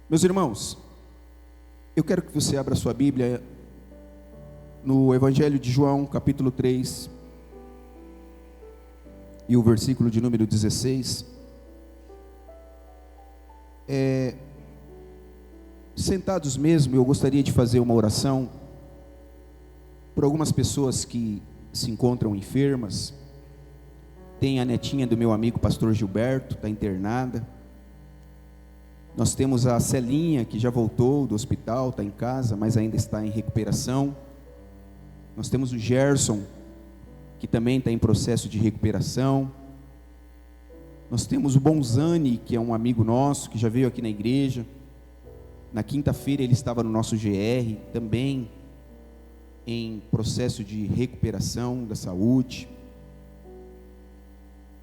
Meus irmãos, eu quero que você abra sua Bíblia no Evangelho de João, capítulo 3, e o versículo de número 16. Sentados mesmo, eu gostaria de fazer uma oração por algumas pessoas que se encontram enfermas. Tem a netinha do meu amigo pastor Gilberto, está internada. Nós temos a Celinha, que já voltou do hospital, está em casa, mas ainda está em recuperação. Nós temos o Gerson, que também está em processo de recuperação. Nós temos o Bonzani, que é um amigo nosso, que já veio aqui na igreja. Na quinta-feira ele estava no nosso GR, também em processo de recuperação da saúde.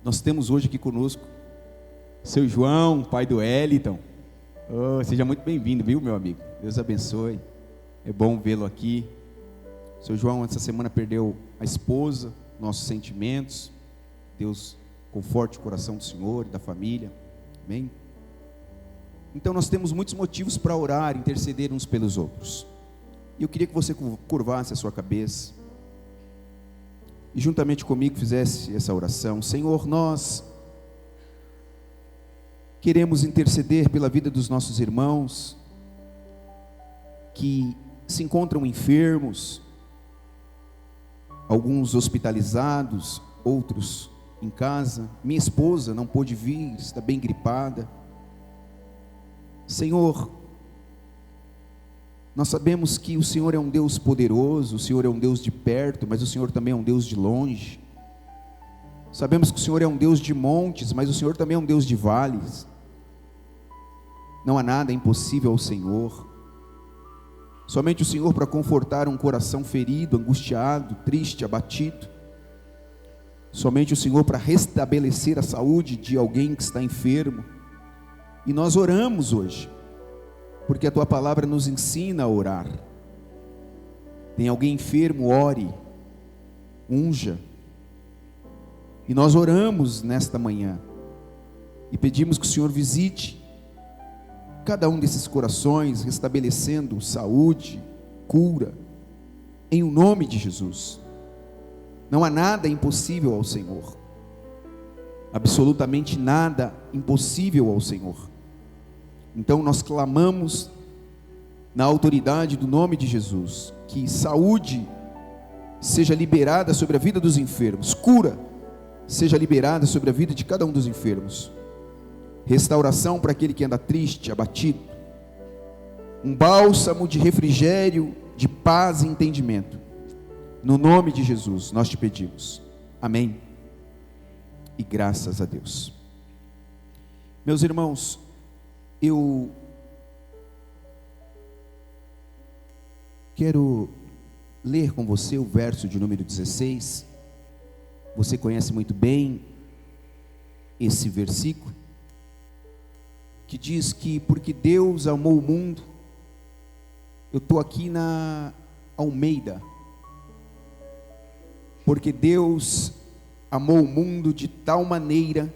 Nós temos hoje aqui conosco seu João, pai do Eliton. Seja muito bem-vindo, viu, meu amigo? Deus abençoe. É bom vê-lo aqui. Seu João, essa semana perdeu a esposa, nossos sentimentos. Deus conforte o coração do Senhor e da família. Amém? Então nós temos muitos motivos para orar, interceder uns pelos outros. E eu queria que você curvasse a sua cabeça e juntamente comigo fizesse essa oração. Senhor, nós queremos interceder pela vida dos nossos irmãos que se encontram enfermos, alguns hospitalizados, outros em casa. Minha esposa não pôde vir, está bem gripada. Senhor, nós sabemos que o Senhor é um Deus poderoso, o Senhor é um Deus de perto, mas o Senhor também é um Deus de longe. Sabemos que o Senhor é um Deus de montes, mas o Senhor também é um Deus de vales. Não há nada impossível ao Senhor. Somente o Senhor para confortar um coração ferido, angustiado, triste, abatido. Somente o Senhor para restabelecer a saúde de alguém que está enfermo. E nós oramos hoje, porque a Tua palavra nos ensina a orar. Tem alguém enfermo, ore, unja. E nós oramos nesta manhã e pedimos que o Senhor visite cada um desses corações, restabelecendo saúde, cura, em o nome de Jesus. Não há nada impossível ao Senhor, absolutamente nada impossível ao Senhor. Então nós clamamos na autoridade do nome de Jesus, que saúde seja liberada sobre a vida dos enfermos, cura seja liberada sobre a vida de cada um dos enfermos, restauração para aquele que anda triste, abatido, um bálsamo de refrigério, de paz e entendimento. No nome de Jesus nós te pedimos, amém, e graças a Deus. Meus irmãos, eu quero ler com você o verso de número 16, você conhece muito bem esse versículo, que diz que porque Deus amou o mundo, eu estou aqui na Almeida, porque Deus amou o mundo de tal maneira,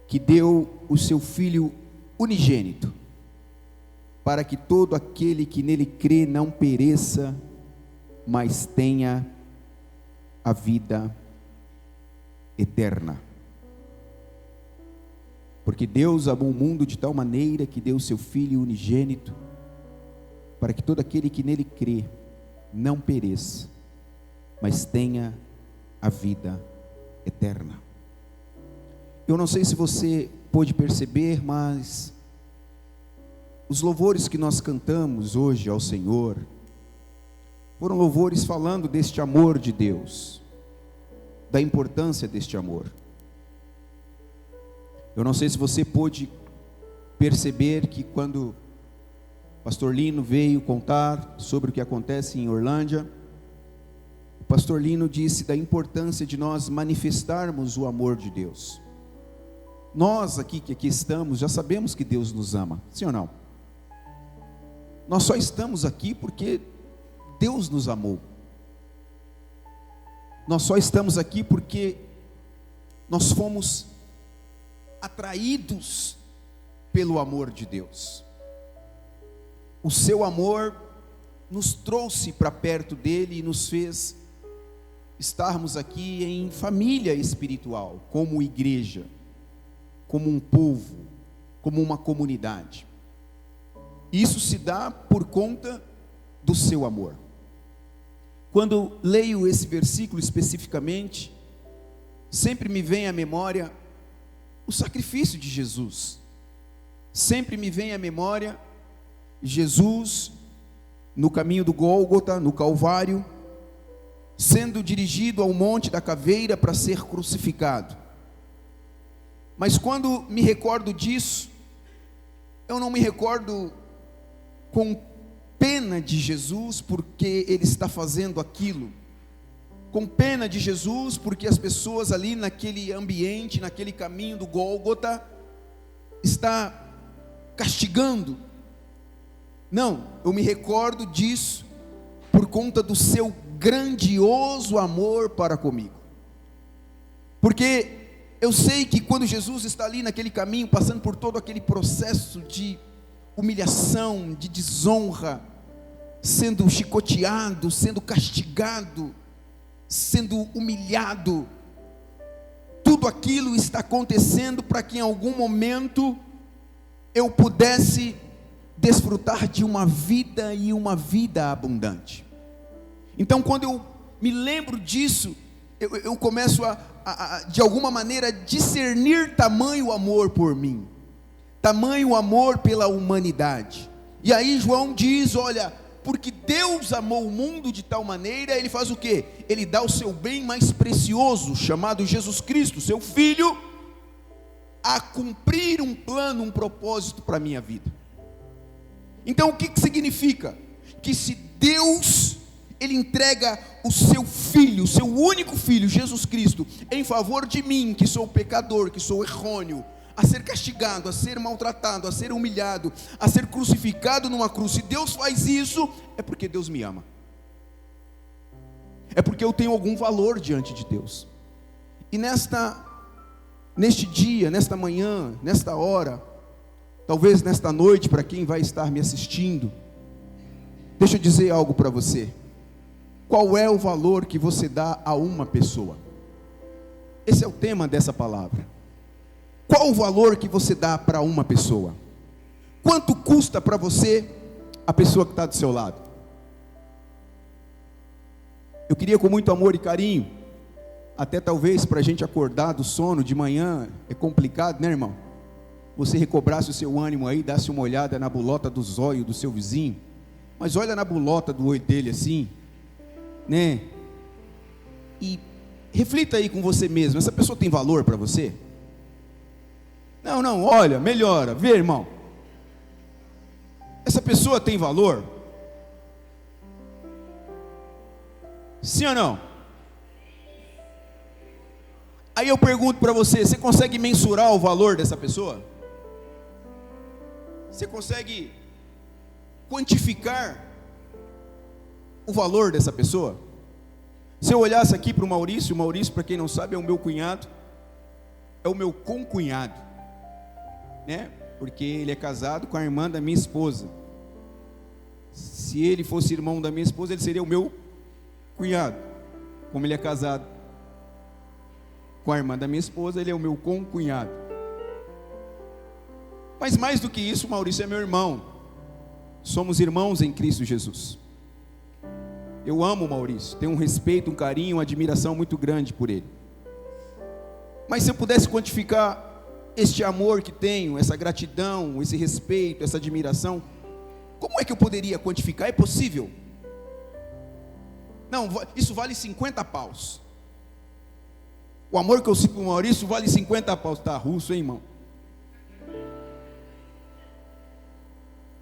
que deu o seu Filho unigênito, para que todo aquele que nele crê não pereça, mas tenha a vida eterna. Porque Deus amou o mundo de tal maneira que deu o seu Filho unigênito, para que todo aquele que nele crê não pereça, mas tenha a vida eterna. Eu não sei se você pôde perceber, mas os louvores que nós cantamos hoje ao Senhor foram louvores falando deste amor de Deus, da importância deste amor. Eu não sei se você pôde perceber que quando o pastor Lino veio contar sobre o que acontece em Orlândia, o pastor Lino disse da importância de nós manifestarmos o amor de Deus. Nós aqui que aqui estamos, já sabemos que Deus nos ama, sim ou não? Nós só estamos aqui porque Deus nos amou. Nós só estamos aqui porque nós fomos atraídos pelo amor de Deus. o seu amor nos trouxe para perto dele e nos fez estarmos aqui em família espiritual, como igreja, como um povo, como uma comunidade. Isso se dá por conta do seu amor. Quando leio esse versículo especificamente, sempre me vem à memória o sacrifício de Jesus. Sempre me vem à memória Jesus no caminho do Gólgota, no Calvário, sendo dirigido ao Monte da Caveira para ser crucificado. Mas quando me recordo disso, eu não me recordo com pena de Jesus porque ele está fazendo aquilo, com pena de Jesus porque as pessoas ali naquele ambiente, naquele caminho do Gólgota, está castigando. Não, eu me recordo disso por conta do seu grandioso amor para comigo. Porque eu sei que quando Jesus está ali naquele caminho, passando por todo aquele processo de humilhação, de desonra, sendo chicoteado, sendo castigado, sendo humilhado, tudo aquilo está acontecendo para que em algum momento eu pudesse desfrutar de uma vida e uma vida abundante. Então, quando eu me lembro disso, eu começo de alguma maneira, discernir tamanho amor por mim, tamanho amor pela humanidade. E aí João diz, olha, porque Deus amou o mundo de tal maneira, ele faz o quê? Ele dá o seu bem mais precioso, chamado Jesus Cristo, seu Filho, a cumprir um plano, um propósito para a minha vida. Então o que significa? Que se Deus, ele entrega o seu Filho, o seu único Filho, Jesus Cristo, em favor de mim, que sou pecador, que sou errôneo, a ser castigado, a ser maltratado, a ser humilhado, a ser crucificado numa cruz. Se Deus faz isso, é porque Deus me ama, é porque eu tenho algum valor diante de Deus. E neste dia, nesta manhã, nesta hora, talvez nesta noite, para quem vai estar me assistindo, deixa eu dizer algo para você. Qual é o valor que você dá a uma pessoa? Esse é o tema dessa palavra. Qual o valor que você dá para uma pessoa? Quanto custa para você a pessoa que está do seu lado? Eu queria, com muito amor e carinho, até talvez para a gente acordar do sono de manhã, é complicado, né, irmão? Você recobrasse o seu ânimo aí, dasse uma olhada na bulota do zóio do seu vizinho, mas olha na bulota do olho dele assim, né? E reflita aí com você mesmo, essa pessoa tem valor para você? Não, olha, melhora, vê, irmão, essa pessoa tem valor? Sim ou não? Aí eu pergunto para você, você consegue mensurar o valor dessa pessoa? Você consegue quantificar o valor dessa pessoa? Se eu olhasse aqui para o Maurício, para quem não sabe, é o meu cunhado, é o meu concunhado, né? Porque ele é casado com a irmã da minha esposa. Se ele fosse irmão da minha esposa, ele seria o meu cunhado. Como ele é casado com a irmã da minha esposa, ele é o meu concunhado. Mas mais do que isso, Maurício é meu irmão. Somos irmãos em Cristo Jesus. Eu amo o Maurício, tenho um respeito, um carinho, uma admiração muito grande por ele. Mas se eu pudesse quantificar este amor que tenho, essa gratidão, esse respeito, essa admiração, como é que eu poderia quantificar? É possível? Não, isso vale 50 paus. O amor que eu sinto por Maurício vale 50 paus. Tá russo, hein, irmão?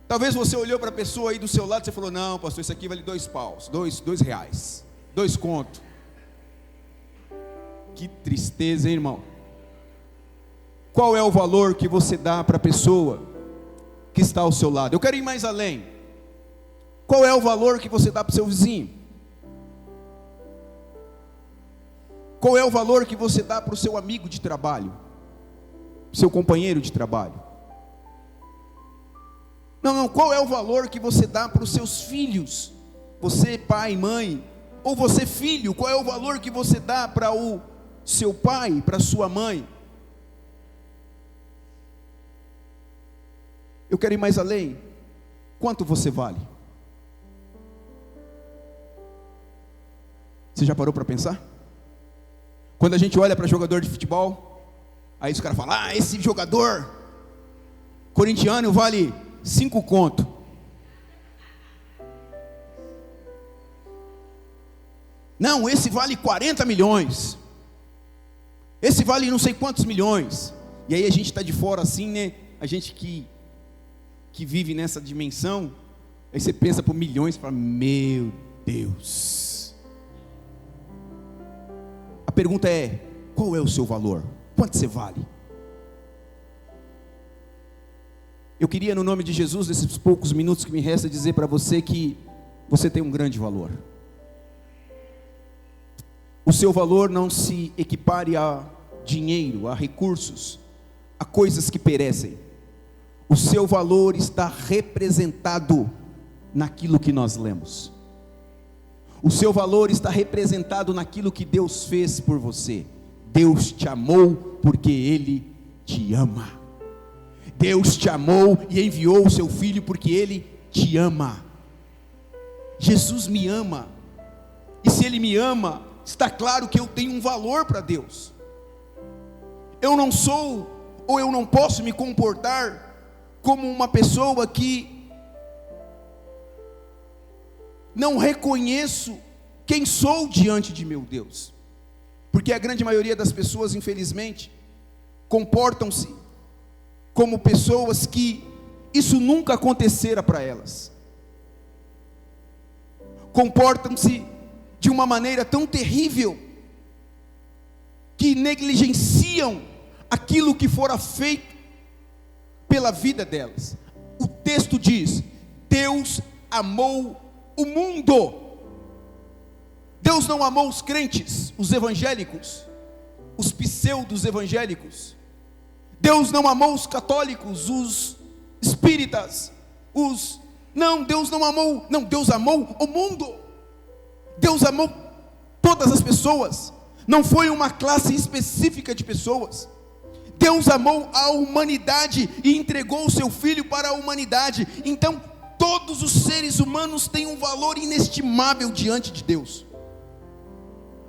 Talvez você olhou para a pessoa aí do seu lado e você falou, não, pastor, isso aqui vale 2 paus, dois reais, 2 conto. Que tristeza, hein, irmão? Qual é o valor que você dá para a pessoa que está ao seu lado? Eu quero ir mais além. Qual é o valor que você dá para o seu vizinho? Qual é o valor que você dá para o seu amigo de trabalho? Seu companheiro de trabalho? Não, qual é o valor que você dá para os seus filhos? Você, pai, mãe, ou você, filho, qual é o valor que você dá para o seu pai, para a sua mãe? Eu quero ir mais além. Quanto você vale? Você já parou para pensar? Quando a gente olha para jogador de futebol, aí os caras falam: esse jogador corintiano vale 5 conto. Não, esse vale 40 milhões. Esse vale não sei quantos milhões. E aí a gente está de fora assim, né? A gente que vive nessa dimensão. Aí você pensa por milhões e fala: meu Deus. A pergunta é: qual é o seu valor? Quanto você vale? Eu queria, no nome de Jesus, nesses poucos minutos que me resta, dizer para você que você tem um grande valor. O seu valor não se equipare a dinheiro, a recursos, a coisas que perecem. O seu valor está representado naquilo que nós lemos. O seu valor está representado naquilo que Deus fez por você. Deus te amou porque Ele te ama. Deus te amou e enviou o seu Filho porque Ele te ama. Jesus me ama. E se Ele me ama, está claro que eu tenho um valor para Deus. Eu não sou, ou eu não posso me comportar como uma pessoa que não reconheço quem sou diante de meu Deus. Porque a grande maioria das pessoas, infelizmente, comportam-se como pessoas que isso nunca acontecera para elas. Comportam-se de uma maneira tão terrível que negligenciam aquilo que fora feito pela vida delas. O texto diz: Deus amou o mundo. Deus não amou os crentes, os evangélicos, os pseudos evangélicos. Deus não amou os católicos, os espíritas, Deus não amou, Deus amou o mundo. Deus amou todas as pessoas. Não foi uma classe específica de pessoas. Deus amou a humanidade e entregou o seu Filho para a humanidade. Então, todos os seres humanos têm um valor inestimável diante de Deus.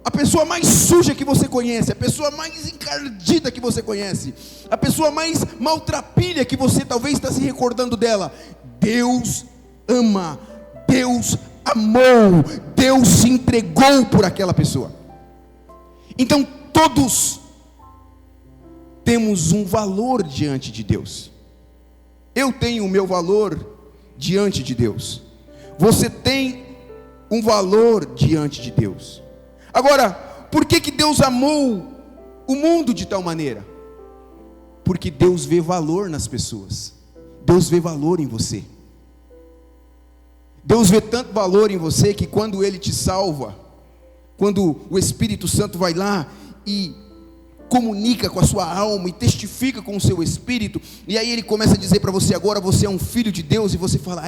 A pessoa mais suja que você conhece, a pessoa mais encardida que você conhece, a pessoa mais maltrapilha que você talvez está se recordando dela, Deus ama, Deus amou, Deus se entregou por aquela pessoa. Então todos temos um valor diante de Deus. Eu tenho o meu valor diante de Deus. Você tem um valor diante de Deus. Agora, por que Deus amou o mundo de tal maneira? Porque Deus vê valor nas pessoas. Deus vê valor em você. Deus vê tanto valor em você que quando Ele te salva, quando o Espírito Santo vai lá e comunica com a sua alma e testifica com o seu espírito, e aí Ele começa a dizer para você: agora você é um filho de Deus, e você fala: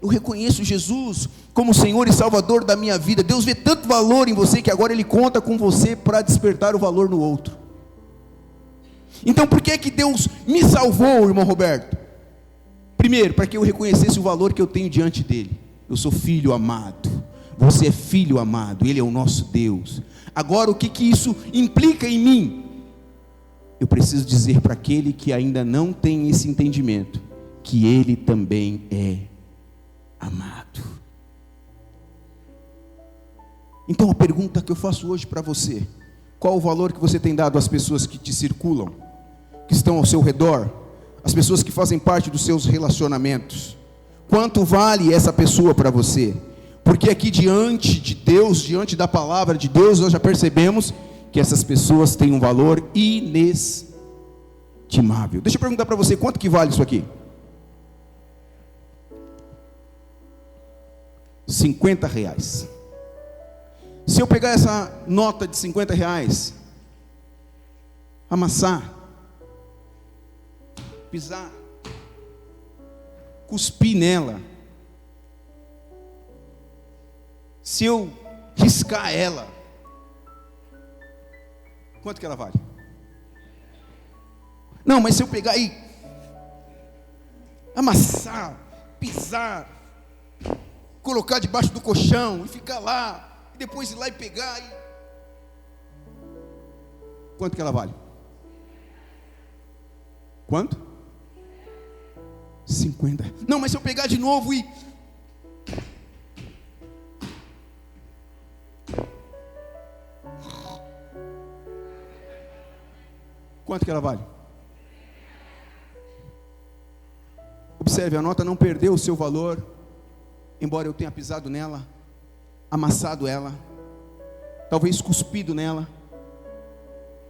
eu reconheço Jesus como Senhor e Salvador da minha vida. Deus vê tanto valor em você que agora Ele conta com você para despertar o valor no outro. Então por que Deus me salvou, irmão Roberto? Primeiro, para que eu reconhecesse o valor que eu tenho diante dEle. Eu sou filho amado, você é filho amado, Ele é o nosso Deus. Agora o que isso implica em mim? Eu preciso dizer para aquele que ainda não tem esse entendimento, que ele também é amado. Então a pergunta que eu faço hoje para você: qual o valor que você tem dado às pessoas que te circulam, que estão ao seu redor, as pessoas que fazem parte dos seus relacionamentos? Quanto vale essa pessoa para você? Porque aqui diante de Deus, diante da palavra de Deus, nós já percebemos que essas pessoas têm um valor inestimável. Deixa eu perguntar para você: quanto que vale isso aqui? R$50. Se eu pegar essa nota de R$50, amassar, pisar, cuspir nela, se eu riscar ela, quanto que ela vale? Não, mas se eu pegar e amassar, pisar, colocar debaixo do colchão e ficar lá, e depois ir lá e pegar e... quanto que ela vale? Quanto? 50. Não, mas se eu pegar de novo e... quanto que ela vale? Observe, a nota não perdeu o seu valor, embora eu tenha pisado nela, amassado ela, talvez cuspido nela.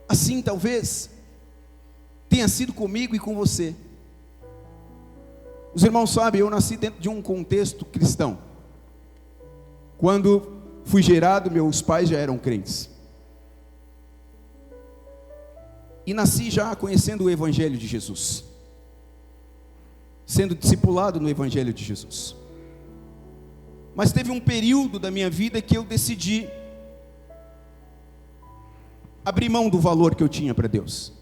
Assim talvez tenha sido comigo e com você. Os irmãos sabem, eu nasci dentro de um contexto cristão. Quando fui gerado, meus pais já eram crentes. E nasci já conhecendo o Evangelho de Jesus, sendo discipulado no Evangelho de Jesus. Mas teve um período da minha vida que eu decidi abrir mão do valor que eu tinha para Deus.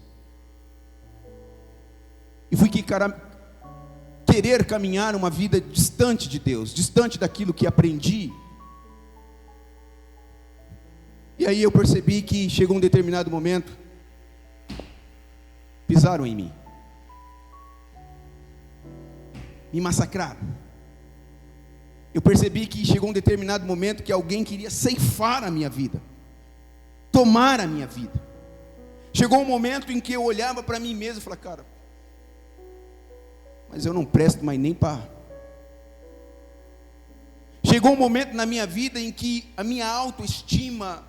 E fui querer caminhar uma vida distante de Deus, distante daquilo que aprendi. E aí eu percebi que chegou um determinado momento, pisaram em mim, me massacraram. Eu percebi que chegou um determinado momento que alguém queria ceifar a minha vida, tomar a minha vida. Chegou um momento em que eu olhava para mim mesmo e falava, cara, mas eu não presto mais nem para... Chegou um momento na minha vida em que a minha autoestima,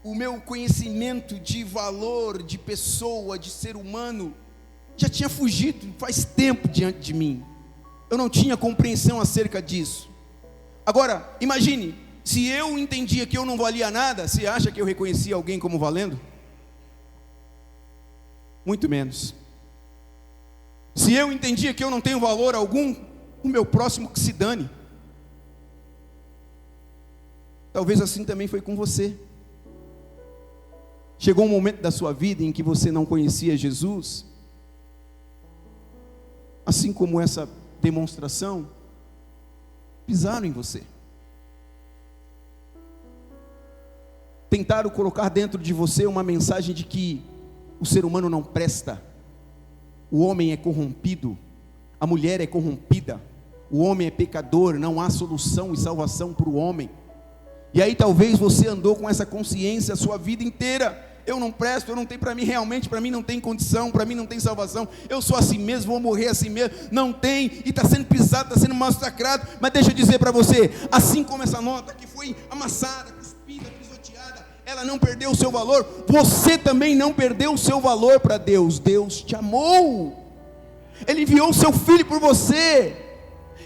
o meu conhecimento de valor, de pessoa, de ser humano, já tinha fugido faz tempo diante de mim. Eu não tinha compreensão acerca disso. Agora, imagine, se eu entendia que eu não valia nada, você acha que eu reconhecia alguém como valendo? Muito menos. Se eu entendia que eu não tenho valor algum, o meu próximo que se dane. Talvez assim também foi com você. Chegou um momento da sua vida em que você não conhecia Jesus, assim como essa demonstração, pisaram em você. Tentaram colocar dentro de você uma mensagem de que o ser humano não presta, o homem é corrompido, a mulher é corrompida, o homem é pecador, não há solução e salvação para o homem. E aí talvez você andou com essa consciência a sua vida inteira. Eu não presto, eu não tenho, para mim realmente, para mim não tem condição, para mim não tem salvação, eu sou assim mesmo, vou morrer assim mesmo, não tem, e está sendo pisado, está sendo massacrado. Mas deixa eu dizer para você, assim como essa nota que foi amassada, cuspida, pisoteada, ela não perdeu o seu valor, você também não perdeu o seu valor para Deus. Deus te amou, Ele enviou o seu Filho por você.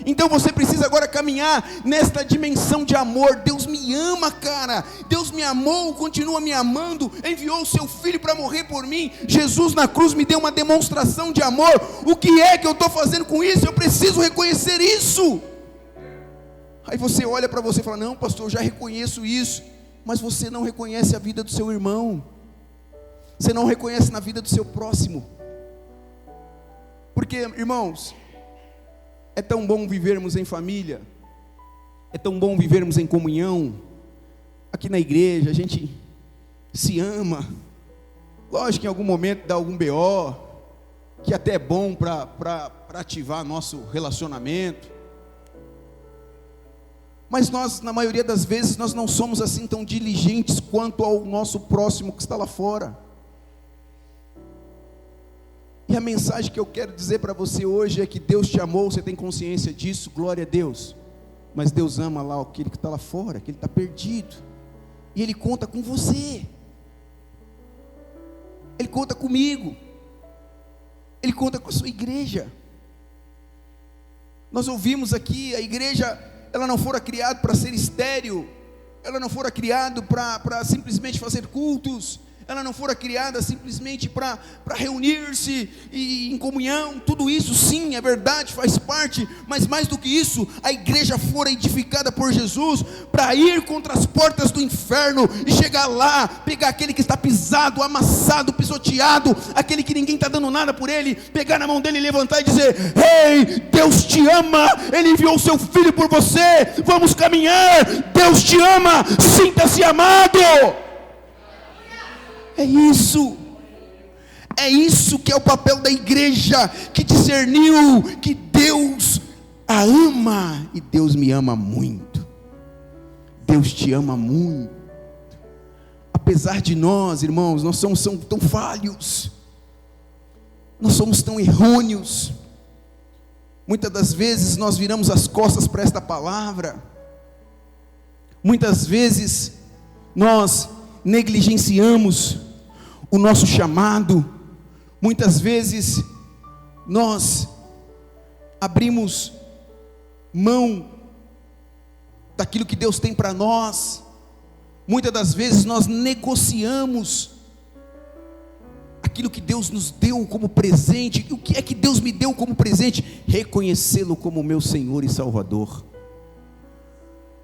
Então você precisa agora caminhar nesta dimensão de amor. Deus me ama, cara. Deus me amou, continua me amando, enviou o seu Filho para morrer por mim. Jesus na cruz me deu uma demonstração de amor. O que é que eu estou fazendo com isso? Eu preciso reconhecer isso. Aí você olha para você e fala, não pastor, eu já reconheço isso. Mas você não reconhece a vida do seu irmão, você não reconhece na vida do seu próximo. Porque, irmãos, é tão bom vivermos em família, é tão bom vivermos em comunhão. Aqui na igreja a gente se ama. Lógico que em algum momento dá algum BO, que até é bom para ativar nosso relacionamento. Mas nós, na maioria das vezes, nós não somos assim tão diligentes quanto ao nosso próximo que está lá fora. E a mensagem que eu quero dizer para você hoje é que Deus te amou, você tem consciência disso, glória a Deus. Mas Deus ama lá aquele que está lá fora, que ele está perdido. E Ele conta com você. Ele conta comigo. Ele conta com a sua igreja. Nós ouvimos aqui, a igreja, ela não fora criada para ser estéril. Ela não fora criada para simplesmente fazer cultos. ela não fora criada simplesmente para reunir-se em comunhão. Tudo isso sim, é verdade, faz parte, mas mais do que isso, a igreja fora edificada por Jesus para ir contra as portas do inferno e chegar lá, pegar aquele que está pisado, amassado, pisoteado, aquele que ninguém está dando nada por ele, pegar na mão dele e levantar e dizer: ei, Deus te ama, Ele enviou o seu Filho por você, vamos caminhar, Deus te ama, sinta-se amado. É isso que é o papel da igreja, que discerniu que Deus a ama, e Deus me ama muito, Deus te ama muito, apesar de nós, irmãos, nós somos tão falhos, nós somos tão errôneos, muitas das vezes nós viramos as costas para esta palavra, muitas vezes nós negligenciamos o nosso chamado, muitas vezes nós abrimos mão daquilo que Deus tem para nós, muitas das vezes nós negociamos aquilo que Deus nos deu como presente. E o que é que Deus me deu como presente? Reconhecê-lo como meu Senhor e Salvador.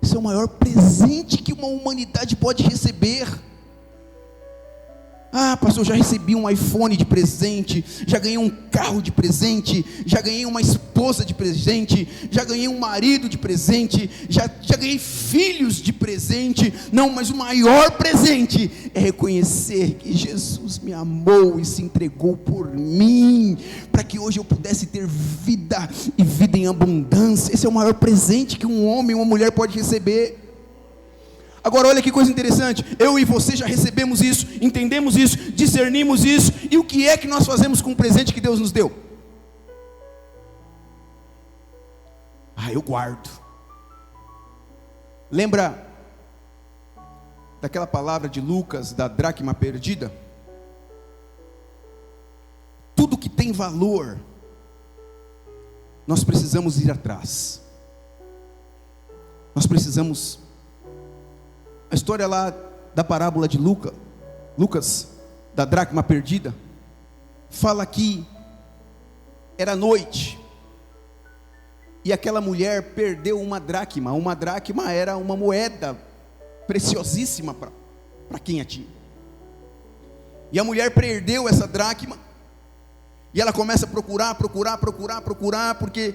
Esse é o maior presente que uma humanidade pode receber. Ah, pastor, já recebi um iPhone de presente, já ganhei um carro de presente, já ganhei uma esposa de presente, já ganhei um marido de presente, já ganhei filhos de presente. Não, mas o maior presente é reconhecer que Jesus me amou e se entregou por mim, para que hoje eu pudesse ter vida e vida em abundância. Esse é o maior presente que um homem ou uma mulher pode receber. Agora olha que coisa interessante, eu e você já recebemos isso, entendemos isso, discernimos isso, e o que é que nós fazemos com o presente que Deus nos deu? Eu guardo. Lembra daquela palavra de Lucas, da dracma perdida? Tudo que tem valor, nós precisamos ir atrás, nós precisamos. A história lá da parábola de Lucas, da dracma perdida, fala que era noite, e aquela mulher perdeu uma dracma. Uma dracma era uma moeda preciosíssima para quem a tinha. E a mulher perdeu essa dracma, e ela começa a procurar, porque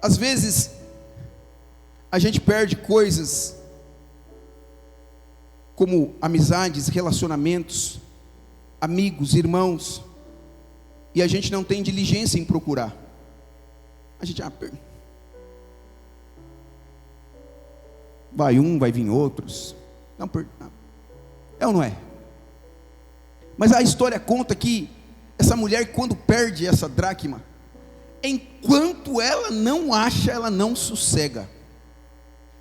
às vezes a gente perde coisas como amizades, relacionamentos, amigos, irmãos, e a gente não tem diligência em procurar. A gente vai um, vai vir outros. Não, é ou não é? Mas a história conta que essa mulher, quando perde essa dracma, enquanto ela não acha, ela não sossega.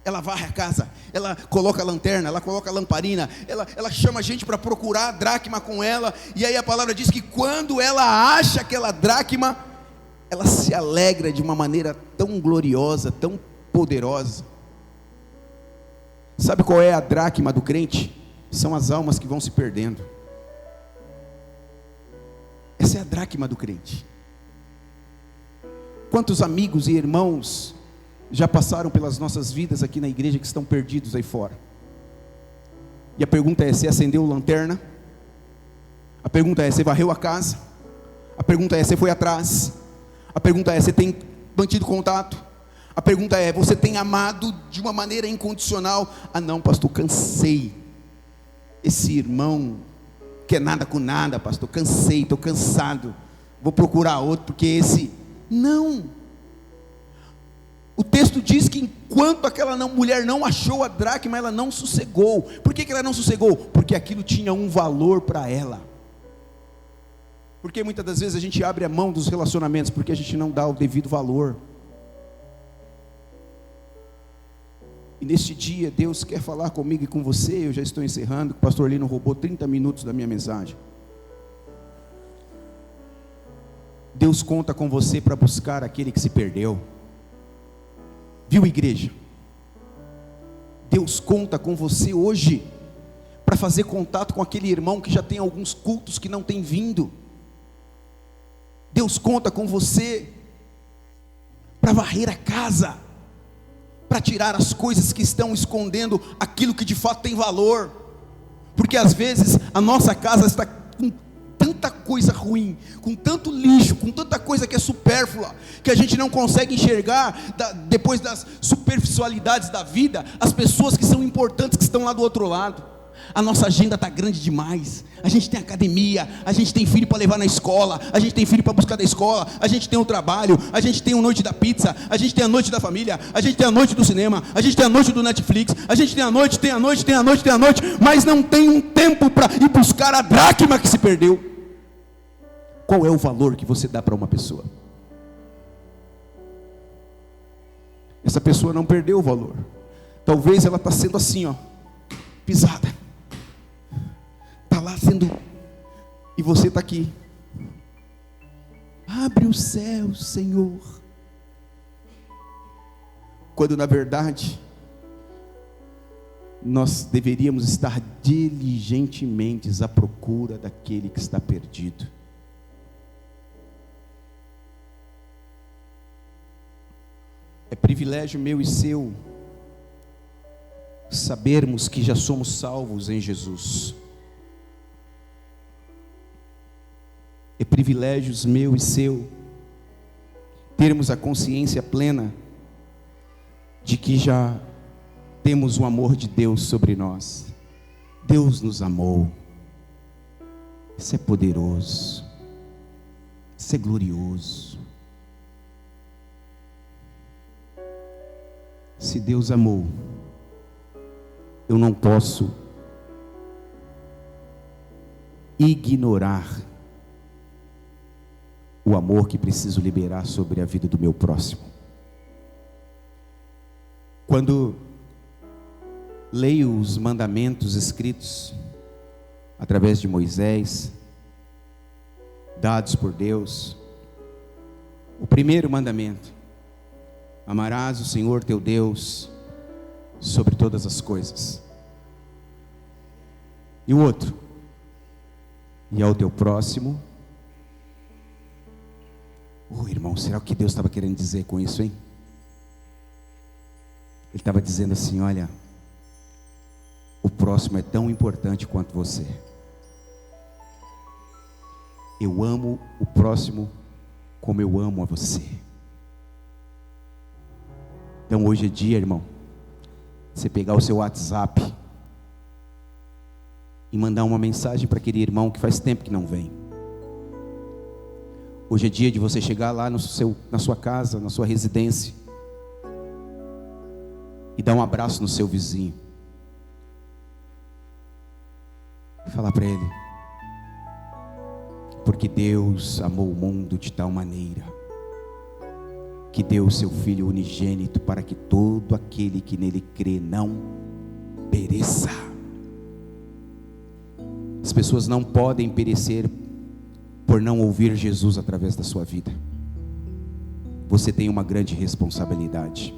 Ela varre a casa, ela coloca a lanterna, ela coloca a lamparina, ela chama a gente para procurar a dracma com ela. E aí a palavra diz que quando ela acha aquela dracma, ela se alegra de uma maneira tão gloriosa, tão poderosa. Sabe qual é a dracma do crente? São as almas que vão se perdendo. Essa é a dracma do crente. Quantos amigos e irmãos já passaram pelas nossas vidas aqui na igreja que estão perdidos aí fora? E a pergunta é: você acendeu a lanterna? A pergunta é: você varreu a casa? A pergunta é: você foi atrás? A pergunta é: você tem mantido contato? A pergunta é: você tem amado de uma maneira incondicional? Não, pastor, cansei. Esse irmão quer nada com nada, pastor, cansei, estou cansado, vou procurar outro, porque esse... Não. O texto diz que enquanto aquela mulher não achou a dracma, ela não sossegou. Por que ela não sossegou? Porque aquilo tinha um valor para ela. Porque muitas das vezes a gente abre a mão dos relacionamentos porque a gente não dá o devido valor. E neste dia Deus quer falar comigo e com você. Eu já estou encerrando, o pastor Lino roubou 30 minutos da minha mensagem. Deus conta com você para buscar aquele que se perdeu. Viu, igreja? Deus conta com você hoje para para fazer contato com aquele irmão que já tem alguns cultos que não tem vindo. Deus conta com você para varrer a casa, para tirar as coisas que estão escondendo aquilo que de fato tem valor, porque às vezes a nossa casa está com tanta coisa ruim, com tanto lixo, com tanta coisa que é supérflua, que a gente não consegue enxergar, depois das superficialidades da vida, as pessoas que são importantes, que estão lá do outro lado. A nossa agenda está grande demais. A gente tem academia, a gente tem filho para levar na escola, a gente tem filho para buscar da escola, a gente tem o trabalho, a gente tem a noite da pizza, a gente tem a noite da família, a gente tem a noite do cinema, a gente tem a noite do Netflix, a gente tem a noite, mas não tem um tempo para ir buscar a dracma que se perdeu. Qual é o valor que você dá para uma pessoa? Essa pessoa não perdeu o valor. Talvez ela está sendo assim, pisada. Está lá sendo, e você está aqui. Abre o céu, Senhor. Quando na verdade nós deveríamos estar diligentemente à procura daquele que está perdido. É privilégio meu e seu sabermos que já somos salvos em Jesus. É privilégio meu e seu termos a consciência plena de que já temos o amor de Deus sobre nós. Deus nos amou. Isso é poderoso. Isso é glorioso. Se Deus amou, eu não posso ignorar o amor que preciso liberar sobre a vida do meu próximo. Quando leio os mandamentos escritos através de Moisés, dados por Deus, o primeiro mandamento: amarás o Senhor teu Deus sobre todas as coisas. E o outro: e ao teu próximo. Irmão, será que Deus estava querendo dizer com isso, hein? Ele estava dizendo assim: olha, o próximo é tão importante quanto você. Eu amo o próximo como eu amo a você. Então hoje é dia, irmão, você pegar o seu WhatsApp e mandar uma mensagem para aquele irmão que faz tempo que não vem. Hoje é dia de você chegar lá na sua casa, na sua residência, e dar um abraço no seu vizinho e falar para ele: porque Deus amou o mundo de tal maneira que deu o seu Filho unigênito, para que todo aquele que nele crê não pereça. As pessoas não podem perecer por não ouvir Jesus através da sua vida. Você tem uma grande responsabilidade.